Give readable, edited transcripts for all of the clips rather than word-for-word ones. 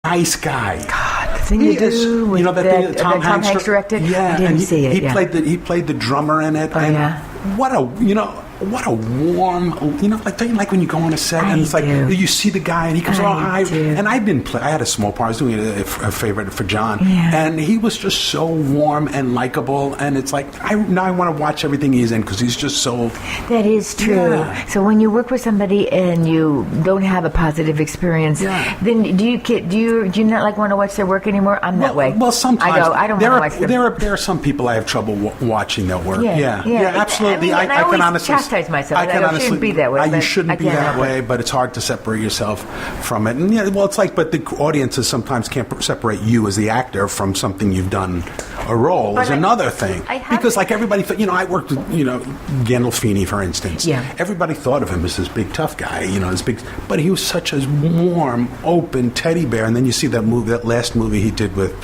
nice guy. God, the thing He you do with that thing that Tom Hanks directed. Yeah, I didn't and see it. He played the drummer in it. Oh, and yeah. What a warm, don't you like when you go on a set and it's like you see the guy and he comes along, and I had a small part. I was doing a favorite for John, and he was just so warm and likable, and it's like now I want to watch everything he's in because he's just so. That is true. Yeah. So when you work with somebody and you don't have a positive experience, then do you not want to watch their work anymore? I'm that way. Well, sometimes I don't want to watch them. There are some people I have trouble watching their work. Yeah, absolutely. I can honestly chastise myself. I shouldn't be that way. You shouldn't be that way, but it's hard to separate yourself from it. And it's like, but the audiences sometimes can't separate you as the actor from something you've done. A role is another thing. Because like everybody, I worked with, Gandolfini, for instance. Yeah. Everybody thought of him as this big tough guy, this big, but he was such a warm, open teddy bear. And then you see that last movie he did with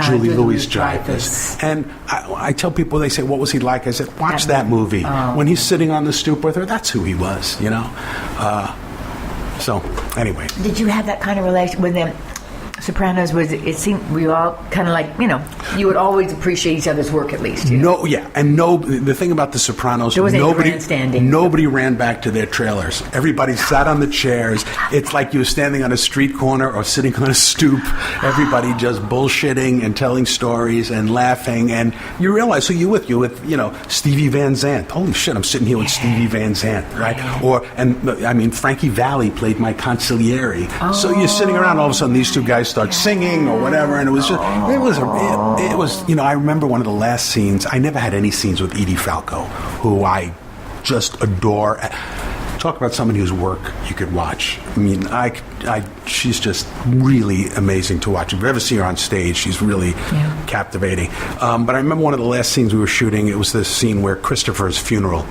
Julie Louis-Dreyfus. And I tell people, they say, what was he like? I said, watch that movie. When he's sitting on the stoop with her, that's who he was, So, anyway. Did you have that kind of relation with them? Sopranos it seemed we all kind of like, you would always appreciate each other's work at least. The thing about The Sopranos, nobody ran back to their trailers. Everybody sat on the chairs. It's like you were standing on a street corner or sitting on a stoop. Everybody just bullshitting and telling stories and laughing. And you realize who you with Stevie Van Zandt. Holy shit, I'm sitting here with Stevie Van Zandt, right? Frankie Valli played my consigliere. So you're sitting around, all of a sudden these two guys start singing or whatever, and it was just it was I remember one of the last scenes. I never had any scenes with Edie Falco, who I just adore. Talk about somebody whose work you could watch. I mean, she's just really amazing to watch. If you ever see her on stage, she's really captivating. But I remember one of the last scenes we were shooting, it was this scene where Christopher's funeral,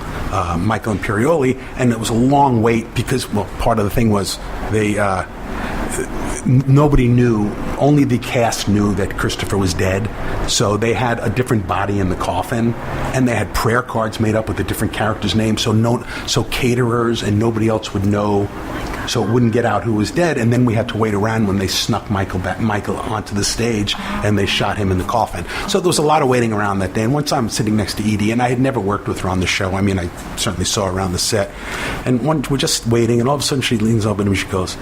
Michael Imperioli, and it was a long wait because, part of the thing was nobody knew, only the cast knew that Christopher was dead, so they had a different body in the coffin, and they had prayer cards made up with the different characters' names, so caterers and nobody else would know, so it wouldn't get out who was dead, and then we had to wait around when they snuck Michael onto the stage, and they shot him in the coffin. So there was a lot of waiting around that day, and once I'm sitting next to Edie, and I had never worked with her on the show, I mean, I certainly saw her around the set, and we're just waiting, and all of a sudden she leans over to me, she goes,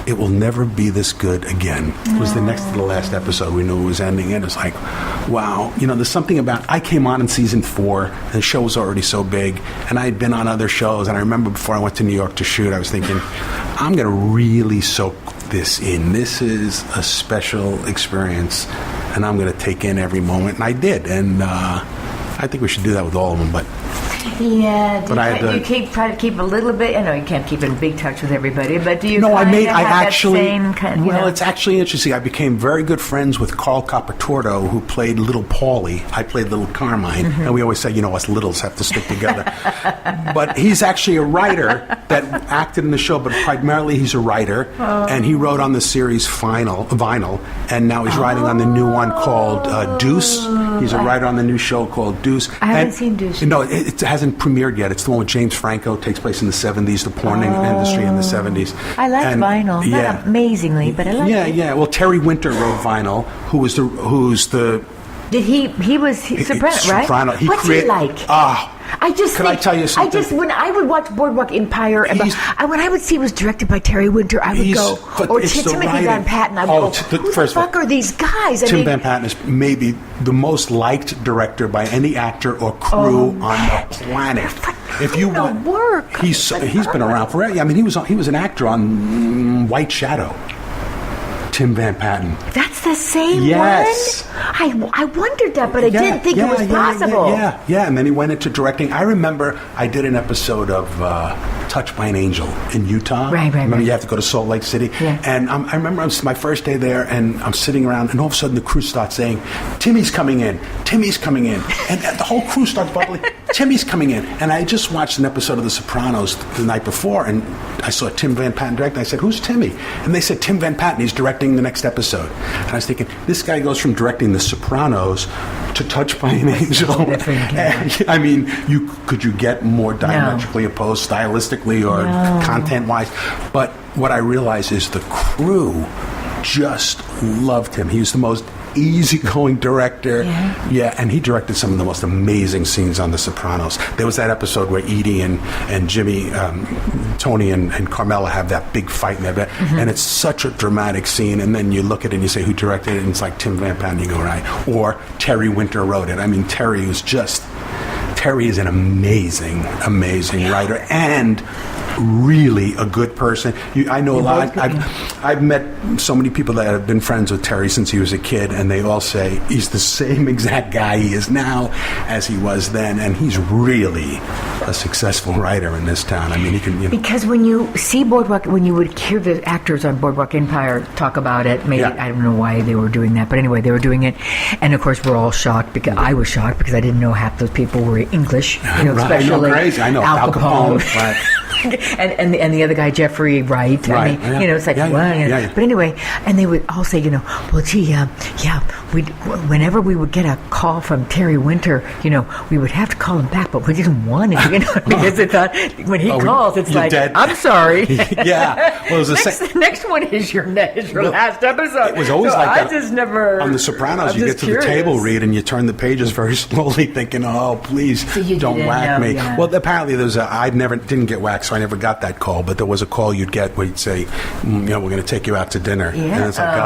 "It will never be this good again." It was the next to the last episode. We knew it was ending, and it was like, wow. There's something about, I came on in season 4, and the show was already so big, and I had been on other shows, and I remember before I went to New York to shoot, I was thinking, I'm going to really soak this in. This is a special experience, and I'm going to take in every moment, and I did, and I think we should do that with all of them, but... Yeah, do you try to keep a little bit? I know you can't keep in big touch with everybody, but do you? No, have that same kind? It's actually interesting. I became very good friends with Carl Capatordo, who played Little Paulie. I played Little Carmine, and we always say, us littles have to stick together. But he's actually a writer that acted in the show, but primarily he's a writer, and he wrote on the series Vinyl, and now he's writing on the new one called Deuce. He's a writer on the new show called Deuce. I haven't seen Deuce. No, it hasn't premiered yet. It's the one with James Franco. Takes place in the 70s, the porn industry in the 70s. I like Vinyl. Not amazingly, but I like it. Yeah. Well, Terry Winter wrote Vinyl, who's the Did he was Soprano, right? Soprano. What's he like? I tell you something? When I would watch Boardwalk Empire, and when I would see it was directed by Terry Winter, I would go, or Timothy Van Patten, I would go, who the fuck are these guys? Tim Van Patten is maybe the most liked director by any actor or crew on the planet. If you want work, he's been around forever. I mean, he was an actor on White Shadow. Tim Van Patten. That's the same one? I wondered that, but I didn't think it was possible. Yeah, and then he went into directing. I remember I did an episode of Touched by an Angel in Utah. Right. Remember, you have to go to Salt Lake City? Yeah. And I remember it was my first day there, and I'm sitting around, and all of a sudden the crew starts saying, Timmy's coming in. And the whole crew starts bubbling, Timmy's coming in. And I just watched an episode of The Sopranos the night before, and I saw Tim Van Patten direct, and I said, who's Timmy? And they said, Tim Van Patten, he's directing the next episode. And I was thinking, this guy goes from directing The Sopranos to Touched by an Angel. And, I mean, could you get more diametrically opposed stylistically or content-wise? But what I realized is the crew just loved him. He was the most easygoing director. Yeah, and he directed some of the most amazing scenes on The Sopranos. There was that episode where Edie and Jimmy, Tony and Carmela have that big fight, and it's such a dramatic scene, and then you look at it and you say, who directed it? And it's like Tim Van Patten. You go, right. Or Terry Winter wrote it. I mean, Terry is an amazing writer and really a good person. I know a lot. I've met so many people that have been friends with Terry since he was a kid, and they all say he's the same exact guy he is now as he was then, and he's really a successful writer in this town. I mean, he can. Because when you see Boardwalk, when you would hear the actors on Boardwalk Empire talk about it, maybe I don't know why they were doing that, but anyway, they were doing it, and of course we're all shocked because I was shocked because I didn't know half those people were English, especially crazy. I know Al Capone. Right. and the other guy, Jeffrey Wright. Right. I mean, it's like, But anyway, and they would all say, well, gee, whenever we would get a call from Terry Winter, we would have to call him back, but we didn't want to, because they thought when he calls, it's like, dead. I'm sorry. Well, the next one is your last episode. It was always like that. I just never. On The Sopranos, you get to the table read and you turn the pages very slowly, thinking, oh, please don't whack me. Yeah. Well, apparently I didn't get whacked, so I never got that call, but there was a call you'd get where you'd say, we're going to take you out to dinner. And it's like,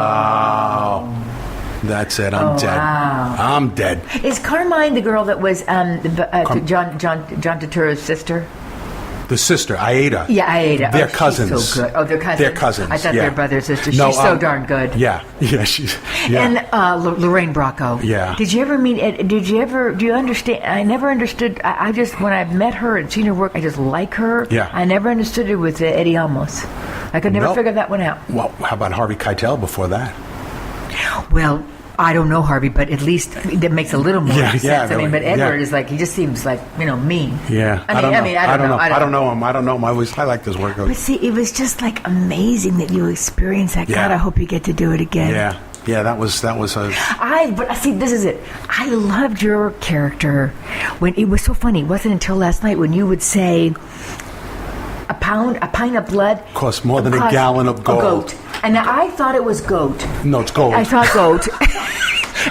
that's it. I'm dead. Wow. I'm dead. Is Carmine the girl that was John Turturro's sister? The sister, Aida. Yeah, Aida. They're cousins. She's so good. Oh, they're cousins. They're cousins. I thought they were brother and sister. She's so darn good. Yeah, she's. Yeah. And Lorraine Bracco. Yeah. Did you ever meet? Do you understand? I never understood. I just, when I've met her and seen her work, I just like her. Yeah. I never understood her with Eddie Almos. I could never figure that one out. Well, how about Harvey Keitel before that? Well, I don't know Harvey, but at least that makes a little more sense. Really, I mean, but Edward is like, he just seems like, mean. Yeah. I don't know. I don't know him. I like this work. But see, it was just like amazing that you experienced that. God, I hope you get to do it again. Yeah, that was a. But see, this is it. I loved your character when it was so funny. It wasn't until last night when you would say, a pint of blood costs more than a gallon of gold. And I thought it was goat. No, it's gold. I thought goat.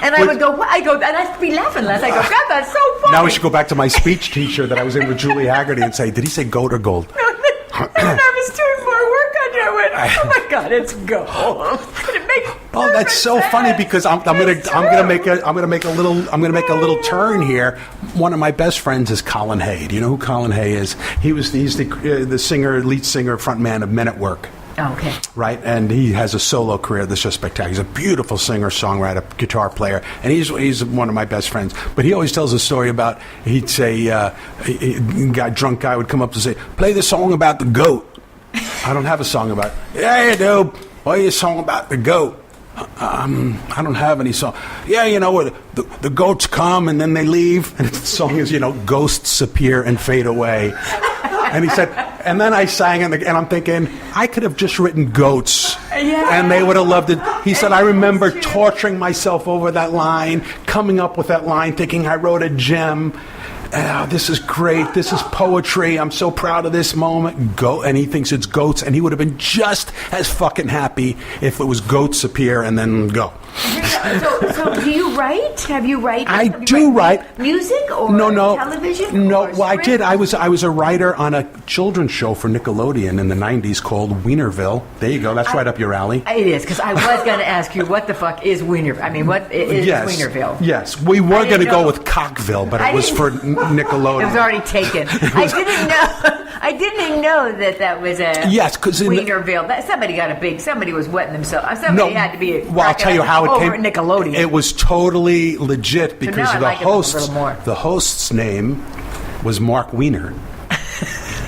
And I would go, and I'd be laughing last. I go, God, that's so funny. Now we should go back to my speech teacher that I was in with Julie Haggerty and say, did he say goat or gold? No, I was doing more work on it. I went, oh my God, it's gold. Oh, that's so funny because I'm gonna make a little turn here. One of my best friends is Colin Hay. Do you know who Colin Hay is? He's the singer, lead singer, frontman of Men at Work. Oh, okay. Right, and he has a solo career that's just spectacular. He's a beautiful singer, songwriter, guitar player, and he's one of my best friends. But he always tells a story about, he'd say, drunk guy would come up and say, play the song about the goat. I don't have a song about it. Yeah, you do. Play a song about the goat. I don't have any song. Yeah, the goats come and then they leave. And the song is, ghosts appear and fade away. And he said, and then I sang, and I'm thinking, I could have just written goats, and they would have loved it. He said, I remember torturing myself over that line, coming up with that line, thinking I wrote a gem. This is great. This is poetry. I'm so proud of this moment. And he thinks it's goats, and he would have been just as fucking happy if it was goats appear and then go. So do you write? Have you write? I do write music or television? No, well, I did. I was a writer on a children's show for Nickelodeon in the 90s called Wienerville. There you go. That's right up your alley. It is, because I was going to ask you, what the fuck is Wienerville? I mean, what is Wienerville? Yes, we were going to go with Cockville, but it was for Nickelodeon. It was already taken. I didn't know that was a Wienerville. Somebody was wetting themselves. Somebody had to be. Well, I'll tell you how it came. At Nickelodeon. It was totally legit because the host's name was Mark Wiener,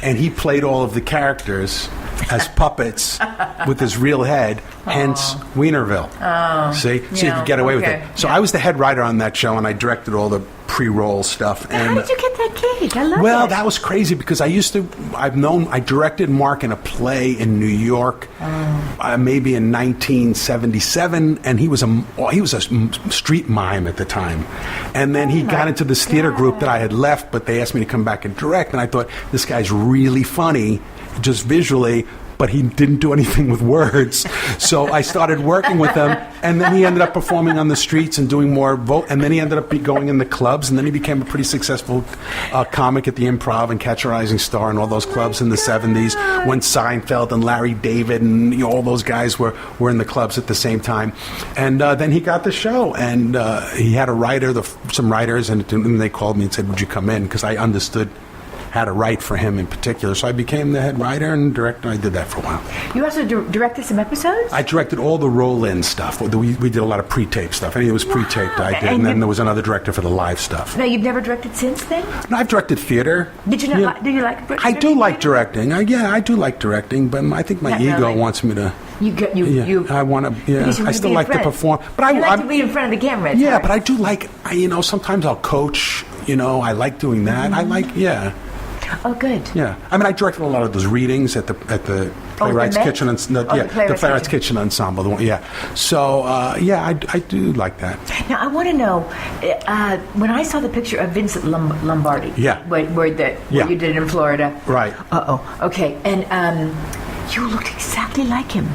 and he played all of the characters as puppets with his real head, hence Wienerville. Oh, See, so you could get away with it. So I was the head writer on that show, and I directed all the pre-roll stuff. How did you get that gig? I love it. Well, that was crazy because I directed Mark in a play in New York, maybe in 1977, and he was a street mime at the time. And then he got into this theater group that I had left, but they asked me to come back and direct, and I thought, this guy's really funny, just visually, but he didn't do anything with words. So I started working with him, and then he ended up performing on the streets and doing more and then he ended up going in the clubs, and then he became a pretty successful comic at the Improv and Catch a Rising Star and all those clubs in the 70s when Seinfeld and Larry David and all those guys were in the clubs at the same time. And then he got the show, and he had a writer, some writers, and they called me and said, would you come in? Because I understood how to write for him in particular. So I became the head writer and director. I did that for a while. You also directed some episodes? I directed all the roll-in stuff. We did a lot of pre-tape stuff. Anything that was pre-taped, I did. And then there was another director for the live stuff. Now, you've never directed since then? No, I've directed theater. Did you not? Do you like directing? I do like directing. I do like directing, but I think my ego wants me to... I want to. Yeah, I still like to perform, but I like to be in front of the camera. Yeah, but I do like. Sometimes I'll coach. I like doing that. I like. Yeah. Oh, good. Yeah, I mean, I directed a lot of those readings at the Playwrights Kitchen and the Playwrights Kitchen Ensemble. So I do like that. Now I want to know when I saw the picture of Vincent Lombardi. Yeah. Where you did it in Florida. Right. Okay, and. You looked exactly like him.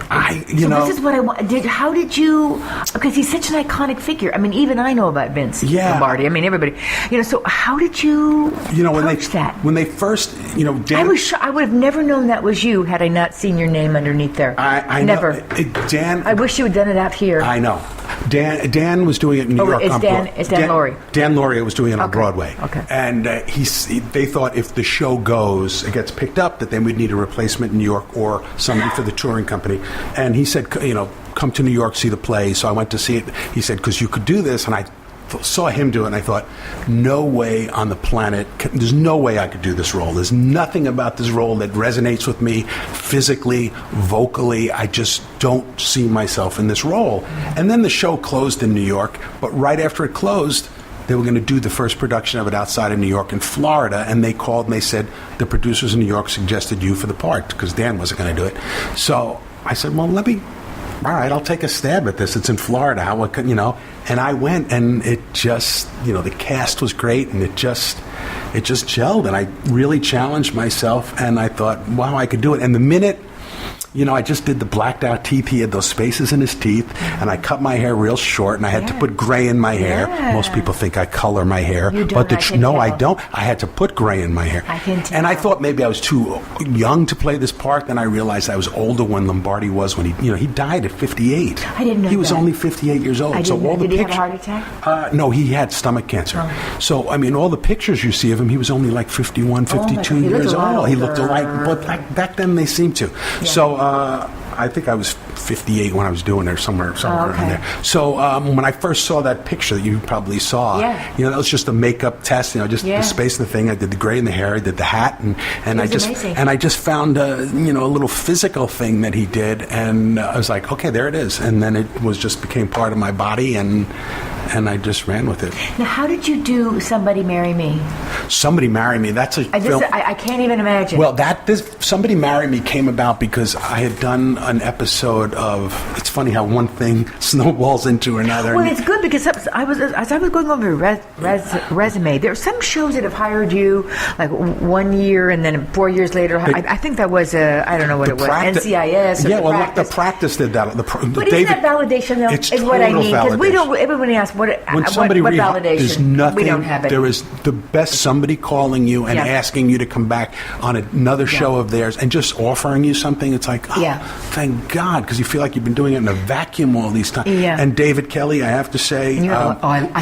This is what I want. How did you? Because he's such an iconic figure. I mean, even I know about Vince Lombardi. I mean, everybody. So how did you? Approach that? When they first, Dan, I would have never known that was you had I not seen your name underneath there. I never. Dan. I wish you had done it out here. I know. Dan was doing it in New York. It's Dan Laurie. Dan Laurie was doing it on Broadway. Okay. And they thought if the show it gets picked up, that they would need a replacement in New York or somebody for the touring company. And he said, come to New York, see the play. So I went to see it. He said, because you could do this. And I saw him do it, and I thought, no way on the planet, there's no way I could do this role. There's nothing about this role that resonates with me physically, vocally. I just don't see myself in this role. And then the show closed in New York, but right after it closed, they were going to do the first production of it outside of New York in Florida, and they called and they said, the producers in New York suggested you for the part, because Dan wasn't going to do it. So I said, well, all right, I'll take a stab at this. It's in Florida. And I went, and it just, the cast was great, and it just gelled, and I really challenged myself, and I thought, wow, I could do it. And the minute, I just did the blacked out teeth. He had those spaces in his teeth, and I cut my hair real short, and I had to put gray in my hair. Most people think I color my hair, but I don't. I had to put gray in my hair. I can tell. And I thought maybe I was too young to play this part. Then I realized I was older when Lombardi was when he died at 58. I didn't know he was only 58 years old. Did he have a heart attack? No, he had stomach cancer. Oh. So I mean, all the pictures you see of him, he was only like 51, 52 years old. He looked alike, but back then they seemed to. Yeah. So. I think I was 58 when I was doing it, somewhere around there. So when I first saw that picture that you probably saw, that was just a makeup test. The space of the thing. I did the gray in the hair, I did the hat, and I just found a little physical thing that he did, and I was like, okay, there it is, and then it became part of my body, and I just ran with it. Now, how did you do Somebody Marry Me? Somebody Marry Me. That's a film. I can't even imagine. Well, Somebody Marry Me came about because I had done an episode of. It's funny how one thing snowballs into another. Well, it's good because as I was going over your resume, there are some shows that have hired you like 1 year and then 4 years later. I think that was I don't know what it was, NCIS. The Practice did that. But isn't that validation though? It's what I mean, because we don't. Everybody asks what validation. There's nothing. We don't have it. There is the best somebody calling you and asking you to come back on another show of theirs and just offering you something. It's like, thank God, because you feel like you've been doing it in a vacuum all these times. Yeah. And David Kelly, I have to say,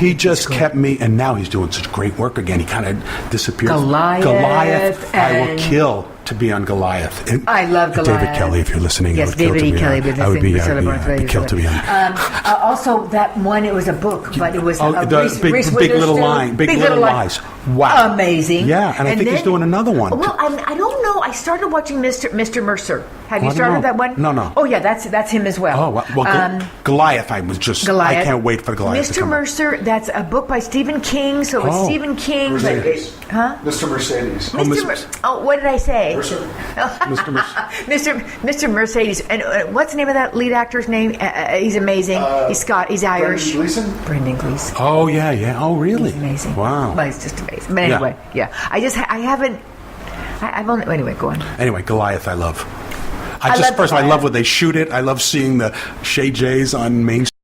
he just kept me, and now he's doing such great work again. He kind of disappeared. Goliath. I will kill to be on Goliath. I love Goliath. David Kelly, if you're listening, yes, David E. Kelly. I would be killed to be on. Also, that one, it was a book, but it was Big Little Lies. Wow, amazing. Yeah, and I think he's doing another one. Well, I don't know. I started watching Mr. Mercer. Have you started that one? No. Oh yeah, that's him as well. Oh well, Goliath. I can't wait for Goliath. Mr. Uh, that's a book by Stephen King. So it's Stephen King. Mr. Mercedes. What did I say? Mercer. Mr. Mercer. Mr. Mercedes. And what's the name of that lead actor's name? He's amazing. He's Irish. Brendan Gleeson. Oh yeah. Oh really? He's amazing. Wow. Well, he's just amazing. But anyway, I've only. Anyway, go on. Anyway, Goliath, I love. I love when they shoot it. I love seeing the Shay J's on Main Street.